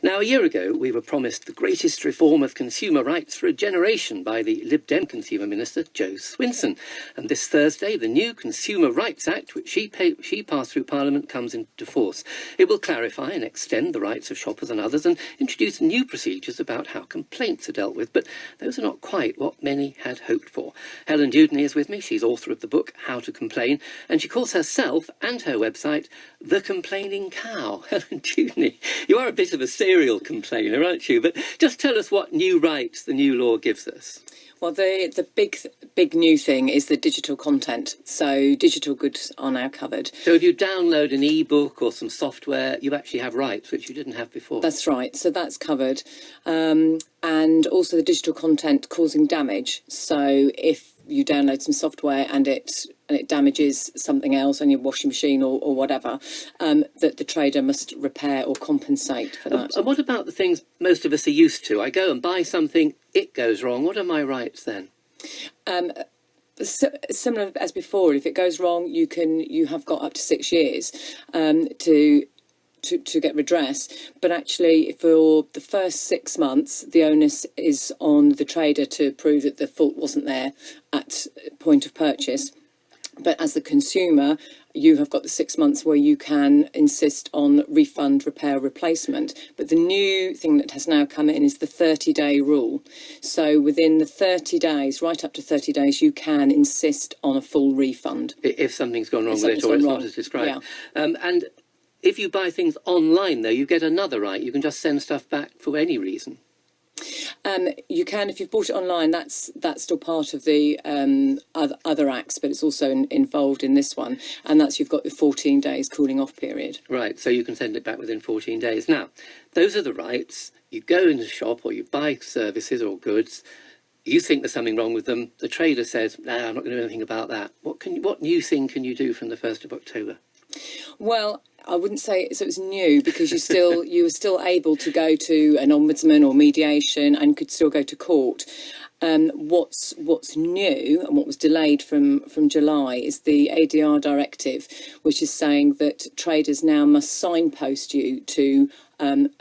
Now, a year ago, we were promised the greatest reform of consumer rights for a generation by the Lib Dem Consumer Minister, Jo Swinson. And this Thursday, the new Consumer Rights Act, which she passed through Parliament, comes into force. It will clarify and extend the rights of shoppers and others and introduce new procedures about how complaints are dealt with. But those are not quite what many had hoped for. Helen is with me. She's author of the book How to Complain, and she calls herself and her website The Complaining Cow. Helen Dewdney, you are a bit of a serial complainer, aren't you? But just tell us what new rights the new law gives us. Well, the big new thing is the digital content. So digital goods are now covered. So if you download an e-book or some software, you actually have rights, which you didn't have before. That's right. So that's covered. And also the digital content causing damage. So if you download some software and it damages something else on your washing machine or whatever, that the trader must repair or compensate for that. And what about the things most of us are used to? I go and buy something, it goes wrong. What are my rights then? Similar as before, if it goes wrong, you have got up to 6 years to get redress, but actually for the first 6 months the onus is on the trader to prove that the fault wasn't there at point of purchase. But as the consumer, you have got the 6 months where you can insist on refund, repair, replacement. But the new thing that has now come in is the 30-day rule. So within the 30 days, right up to 30 days, you can insist on a full refund. If something's gone wrong with it or it's not as described. Yeah. And if you buy things online, though, you get another right. You can just send stuff back for any reason. You can, if you've bought it online, that's still part of the other acts, but it's also involved in this one, and that's you've got the 14 days cooling off period. Right, so you can send it back within 14 days. Now, those are the rights. You go into the shop or you buy services or goods. You think there's something wrong with them. The trader says, "No, I'm not going to do anything about that." What new thing can you do from the 1st of October? Well, I wouldn't say so it's new, because you were still able to go to an ombudsman or mediation and could still go to court. What's new and what was delayed from July is the ADR directive, which is saying that traders now must signpost you to an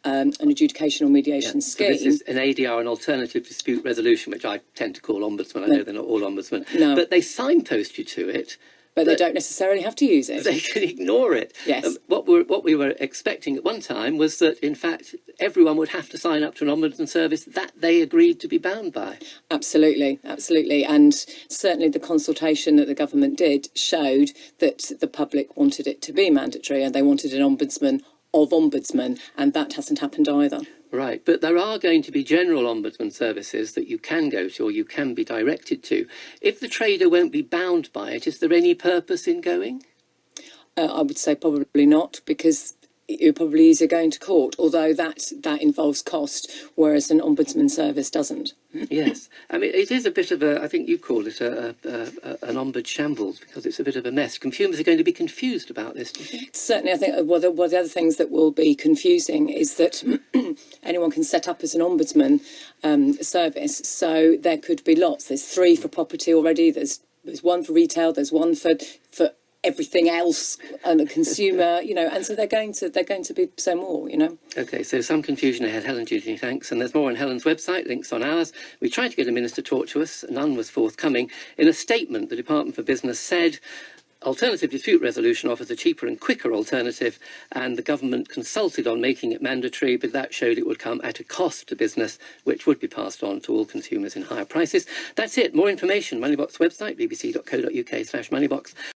adjudication or mediation scheme. So this is an ADR, an alternative dispute resolution, which I tend to call ombudsman. I know they're not all ombudsmen, but they signpost you to it. But they don't necessarily have to use it. They can ignore it. Yes. What we were expecting at one time was that, in fact, everyone would have to sign up to an ombudsman service that they agreed to be bound by. Absolutely, absolutely. And certainly the consultation that the government did showed that the public wanted it to be mandatory, and they wanted an ombudsman of ombudsmen, and that hasn't happened either. Right, but there are going to be general ombudsman services that you can go to or you can be directed to. If the trader won't be bound by it, is there any purpose in going? I would say probably not, because you're probably easier going to court, although that involves cost, whereas an ombudsman service doesn't. Yes, I mean, it is a bit of a, I think you call it an ombud shambles, because it's a bit of a mess. Consumers are going to be confused about this, do you think? Certainly, I think one of the other things that will be confusing is that anyone can set up as an ombudsman service, so there could be lots. There's 3 for property already, there's one for retail, there's one for everything else and the consumer, and so they're going to be so more, OK, so some confusion ahead. Helen Dewdney, thanks. And there's more on Helen's website, links on ours. We tried to get a minister to talk to us, none was forthcoming. In a statement, the Department for Business said alternative dispute resolution offers a cheaper and quicker alternative, and the government consulted on making it mandatory, but that showed it would come at a cost to business, which would be passed on to all consumers in higher prices. That's it. More information, Moneybox website, bbc.co.uk/Moneybox.